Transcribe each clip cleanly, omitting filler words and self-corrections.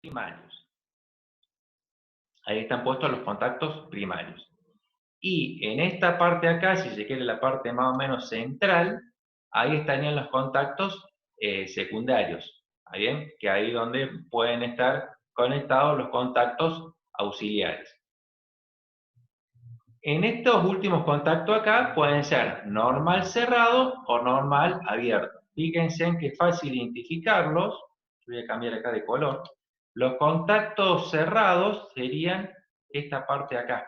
primarios. Ahí están puestos los contactos primarios. Y en esta parte acá, si se quiere la parte más o menos central, ahí estarían los contactos secundarios. ¿Está bien? Que ahí donde pueden estar conectados los contactos auxiliares. En estos últimos contactos acá pueden ser normal cerrado o normal abierto. Fíjense en que es fácil identificarlos. Voy a cambiar acá de color. Los contactos cerrados serían esta parte acá.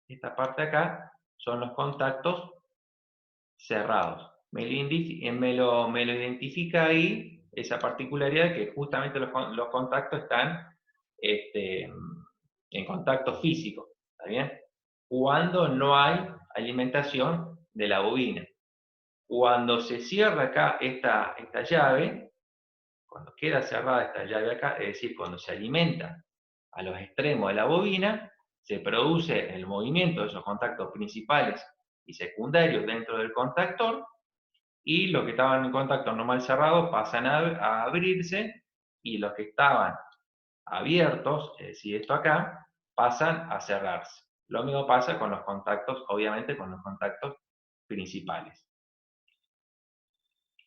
Esta parte acá son los contactos cerrados. Me lo identifica ahí esa particularidad que justamente los contactos están en contacto físico. ¿Está bien? Cuando no hay alimentación de la bobina. Cuando se cierra acá esta llave, cuando queda cerrada esta llave acá, es decir, cuando se alimenta a los extremos de la bobina, se produce el movimiento de esos contactos principales y secundarios dentro del contactor, y los que estaban en contacto normal cerrado pasan a abrirse, y los que estaban abiertos, es decir, esto acá, pasan a cerrarse. Lo mismo pasa con los contactos, obviamente con los contactos principales.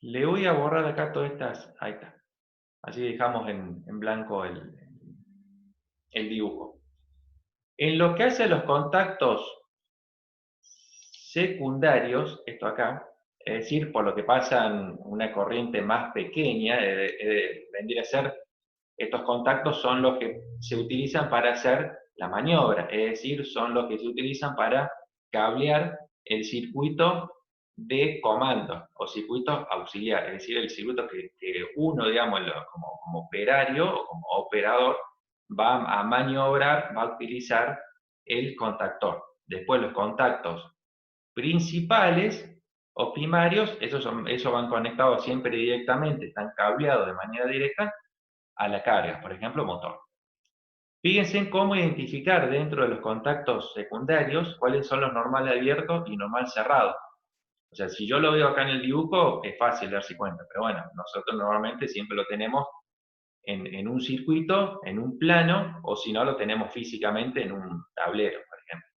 Le voy a borrar acá todas estas, ahí está. Así dejamos en blanco el dibujo. En lo que hace a los contactos secundarios, esto acá, es decir, por lo que pasan una corriente más pequeña, vendría a ser, estos contactos son los que se utilizan para hacer la maniobra, es decir, son los que se utilizan para cablear el circuito de comando o circuito auxiliar, es decir, el circuito que uno, digamos, como operario o como operador va a maniobrar, va a utilizar el contactor. Después los contactos principales o primarios, esos van conectados siempre directamente, están cableados de manera directa a la carga, por ejemplo, motor. Fíjense en cómo identificar dentro de los contactos secundarios cuáles son los normal abiertos y normal cerrados. O sea, si yo lo veo acá en el dibujo, es fácil darse cuenta, pero bueno, nosotros normalmente siempre lo tenemos en un circuito, en un plano, o si no, lo tenemos físicamente en un tablero, por ejemplo.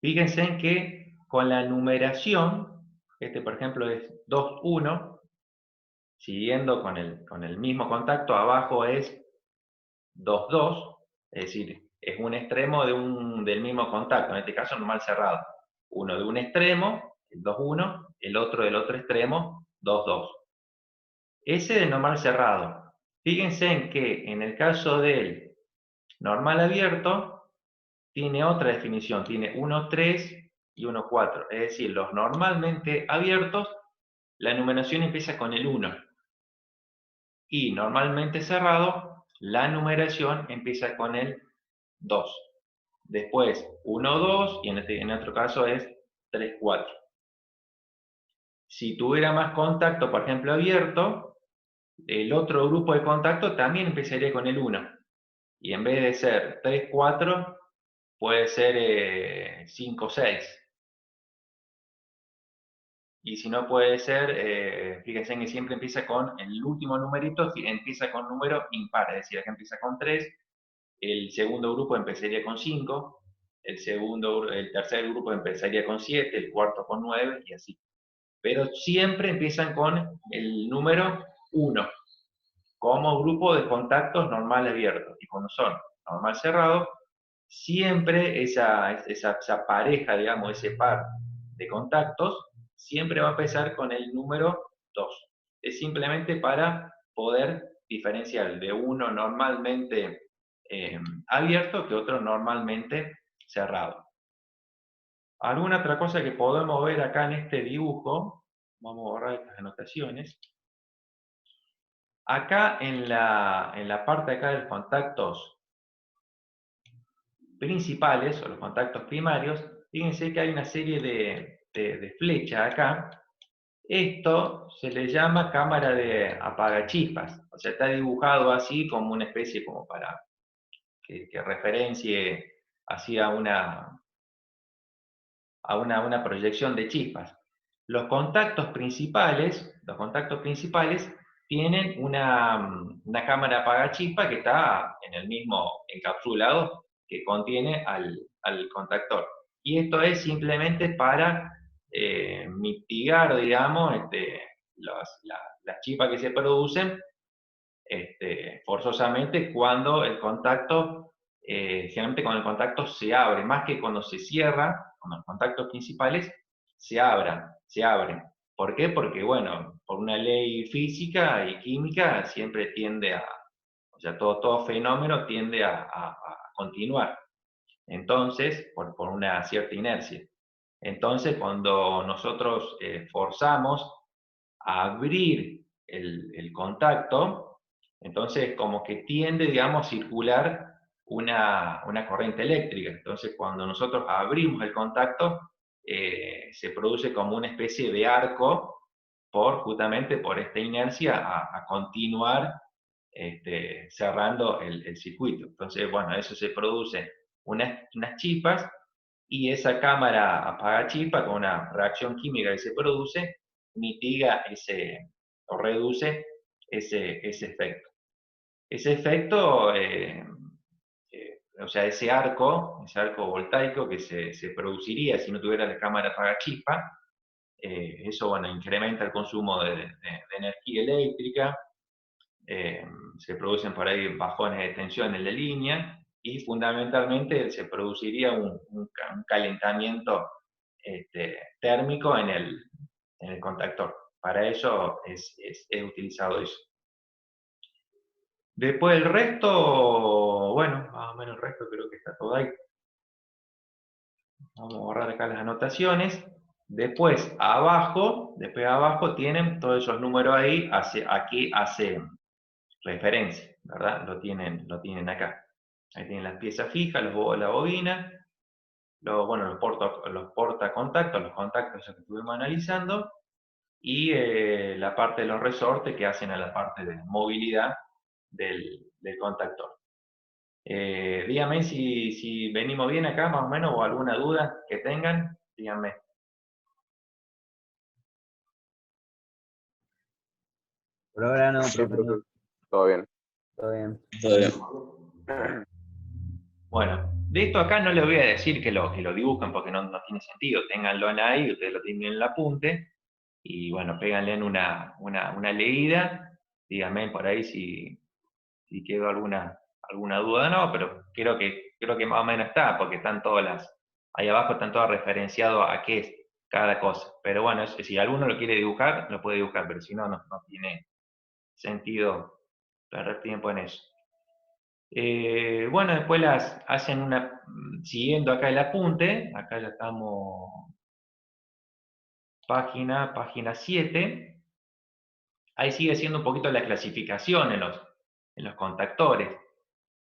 Fíjense en que con la numeración, este por ejemplo es 2,1, siguiendo con el mismo contacto, abajo es 2,2, es decir, es un extremo del mismo contacto, en este caso normal cerrado. Uno de un extremo, el 2,1, el otro del otro extremo, 2,2. Ese de normal cerrado. Fíjense en que en el caso del normal abierto, tiene otra definición, tiene 1,3 y 1,4. Es decir, los normalmente abiertos, la numeración empieza con el 1. Y normalmente cerrado, la numeración empieza con el 2. Después 1, 2 y en otro caso es 3, 4. Si tuviera más contacto, por ejemplo, abierto, el otro grupo de contacto también empezaría con el 1. Y en vez de ser 3, 4, puede ser 5, 6. Y si no puede ser, fíjense que siempre empieza con el último numerito, empieza con número impar, es decir, acá empieza con 3, el segundo grupo empezaría con 5, el tercer grupo empezaría con 7, el cuarto con 9 y así. Pero siempre empiezan con el número 1, como grupo de contactos normal abiertos. Y cuando son normal cerrado, siempre esa pareja, digamos, ese par de contactos, siempre va a empezar con el número 2. Es simplemente para poder diferenciar de uno normalmente abierto que otro normalmente cerrado. ¿Alguna otra cosa que podemos ver acá en este dibujo? Vamos a borrar estas anotaciones. Acá en la parte acá de los contactos principales o los contactos primarios, fíjense que hay una serie de flechas acá. Esto se le llama cámara de apagachispas, o sea, está dibujado así como una especie como para que referencie hacia una proyección de chispas. Los contactos principales tienen una cámara apagachispa que está en el mismo encapsulado que contiene al contactor. Y esto es simplemente para mitigar, digamos, las chispas que se producen forzosamente cuando el contacto, generalmente cuando el contacto se abre, más que cuando se cierra, cuando los contactos principales se abren. ¿Por qué? Porque, bueno, por una ley física y química siempre tiende o sea, todo fenómeno tiende a continuar. Entonces, por una cierta inercia. Entonces, cuando nosotros forzamos a abrir el contacto, entonces como que tiende, digamos, a circular una corriente eléctrica. Entonces, cuando nosotros abrimos el contacto, se produce como una especie de arco justamente por esta inercia a continuar cerrando el circuito. Entonces, bueno, eso se produce unas chispas y esa cámara apaga chispa con una reacción química que se produce, mitiga o reduce ese efecto. Ese efecto, o sea, ese arco voltaico que se produciría si no tuviera la cámara apaga chispa, eso, bueno, incrementa el consumo de energía eléctrica, se producen por ahí bajones de tensión en la línea y fundamentalmente se produciría un calentamiento térmico en el contactor. Para eso es utilizado eso. Después el resto, bueno, más o menos el resto creo que está todo ahí. Vamos a borrar acá las anotaciones. Después abajo tienen todos esos números ahí, aquí hace referencia, ¿verdad? Lo tienen acá. Ahí tienen las piezas fijas, la bobina, bueno, los portacontactos, los contactos que estuvimos analizando, y la parte de los resortes que hacen a la parte de movilidad del contactor. Díganme si venimos bien acá, más o menos, o alguna duda que tengan, díganme. Por ahora no, Sí, profe, no. todo bien. Todo bien. Todo bien. Bueno, de esto acá no les voy a decir que lo dibujen porque no tiene sentido. Ténganlo ahí, ustedes lo tienen en el apunte, y bueno, péganle en una leída. Díganme por ahí si quedó alguna duda, no, pero creo que más o menos está, porque están ahí abajo están todas referenciadas a qué es cada cosa. Pero bueno, si alguno lo quiere dibujar, lo puede dibujar, pero si no, no tiene sentido perder tiempo en eso. Bueno, después las hacen siguiendo acá el apunte, acá ya estamos, página 7, ahí sigue siendo un poquito la clasificación en los contactores.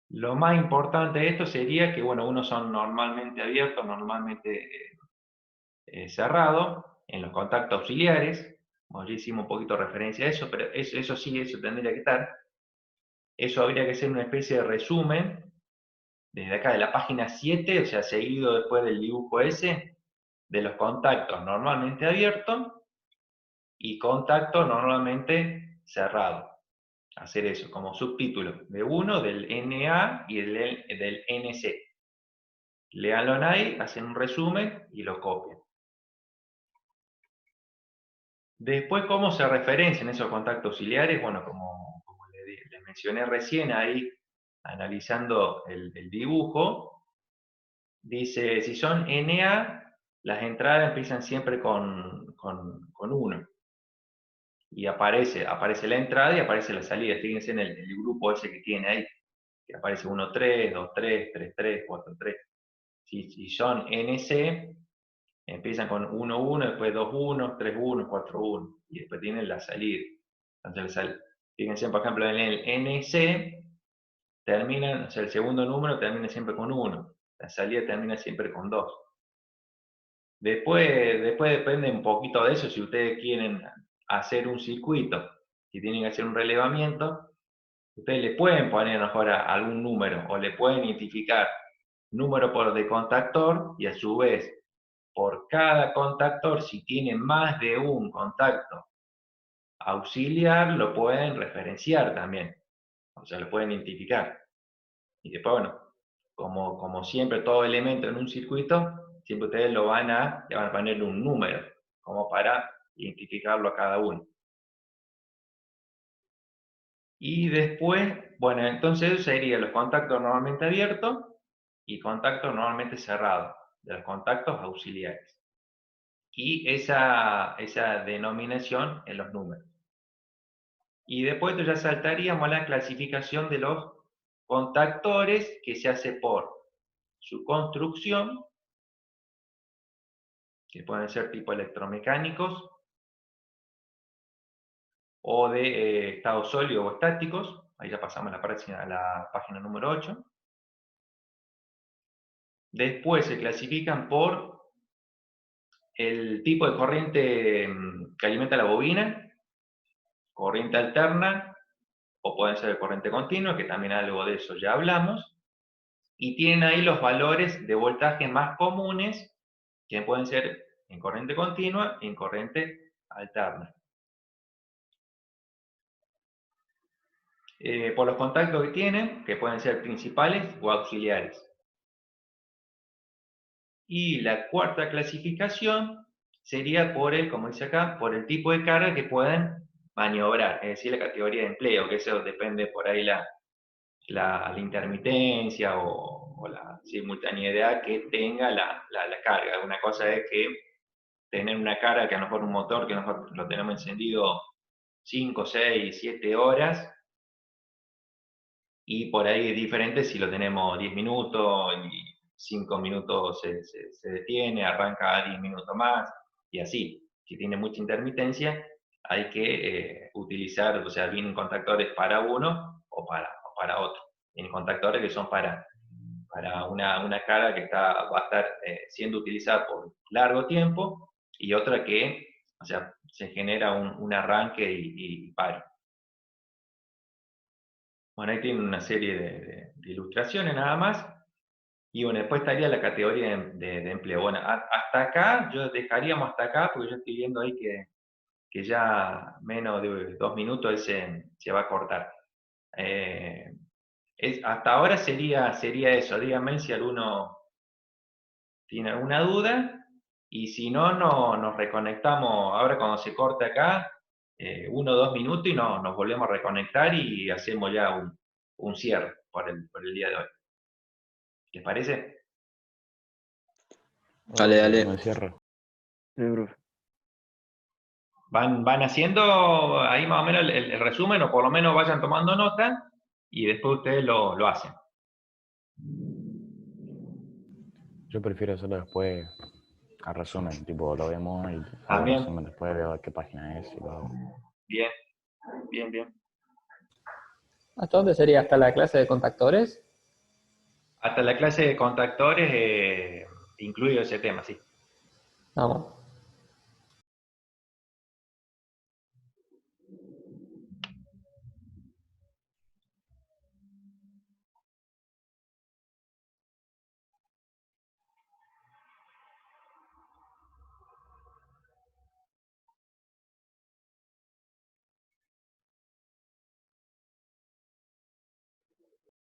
Lo más importante de esto sería que, bueno, unos son normalmente abiertos, normalmente cerrados, en los contactos auxiliares, como ya hicimos un poquito referencia a eso, pero eso sí, eso tendría que estar. Eso habría que ser una especie de resumen, desde acá de la página 7, o sea, seguido después del dibujo ese, de los contactos normalmente abiertos y contactos normalmente cerrados. Hacer eso como subtítulo de uno, del NA y del NC. Leanlo ahí, hacen un resumen y lo copian. Después, ¿cómo se referencian esos contactos auxiliares? Bueno, como les mencioné recién ahí, analizando el dibujo, dice, si son NA, las entradas empiezan siempre con 1. Y aparece la entrada y aparece la salida. Fíjense en el grupo ese que tiene ahí, que aparece 1, 3, 2, 3, 3, 3, 4, 3. Si son NC, empiezan con 1, 1, después 2, 1, 3, 1, 4, 1. Y después tienen la salida. Entonces, fíjense, por ejemplo, en el NC, o sea, el segundo número termina siempre con 1. La salida termina siempre con 2. Después depende un poquito de eso, si ustedes quieren hacer un circuito, si tienen que hacer un relevamiento, ustedes le pueden poner mejor algún número, o le pueden identificar número de contactor, y a su vez, por cada contactor, si tiene más de un contacto auxiliar lo pueden referenciar también, o sea, lo pueden identificar. Y después, bueno, como siempre todo elemento en un circuito, siempre ustedes le van a poner un número, como para identificarlo a cada uno. Y después, bueno, entonces eso serían los contactos normalmente abiertos y contactos normalmente cerrados, de los contactos auxiliares. Y esa denominación en los números. Y después ya saltaríamos a la clasificación de los contactores, que se hace por su construcción, que pueden ser tipo electromecánicos, o de estado sólido o estáticos. Ahí ya pasamos a la página número 8. Después se clasifican por el tipo de corriente que alimenta la bobina, corriente alterna, o pueden ser de corriente continua, que también algo de eso ya hablamos, y tienen ahí los valores de voltaje más comunes, que pueden ser en corriente continua y en corriente alterna. Por los contactos que tienen, que pueden ser principales o auxiliares. Y la cuarta clasificación sería por el, como dice acá, por el tipo de carga que pueden maniobrar, es decir, la categoría de empleo, que eso depende por ahí la intermitencia o la simultaneidad que tenga la carga. Una cosa es que tener una carga que a lo mejor un motor que a lo mejor lo tenemos encendido 5, 6, 7 horas, y por ahí es diferente si lo tenemos 10 minutos y 5 minutos se detiene, arranca a 10 minutos más, y así. Si tiene mucha intermitencia, hay que utilizar, o sea, vienen contactores para uno o para otro. Vienen contactores que son para una carga que va a estar siendo utilizada por largo tiempo, y otra que, o sea, se genera un arranque y paro. Bueno, ahí tienen una serie de ilustraciones nada más. Y bueno, después estaría la categoría de empleo. Bueno, hasta acá, yo dejaríamos hasta acá, porque yo estoy viendo ahí que ya menos de 2 minutos él se va a cortar. Hasta ahora sería eso. Díganme si alguno tiene alguna duda, y si no, nos reconectamos ahora cuando se corte acá, 1 o 2 minutos, y nos volvemos a reconectar y hacemos ya un cierre por el día de hoy. ¿Les parece? Dale, dale. Me cierro. Sí, profe. Van haciendo ahí más o menos el resumen, o por lo menos vayan tomando nota, y después ustedes lo hacen. Yo prefiero hacerlo después a resumen, tipo lo vemos y hago Bien. resumen después, veo qué página es y lo hago. Bien, bien, bien. ¿Hasta dónde sería? ¿Hasta la clase de contactores? Hasta la clase de contactores, incluido ese tema, sí. Vamos.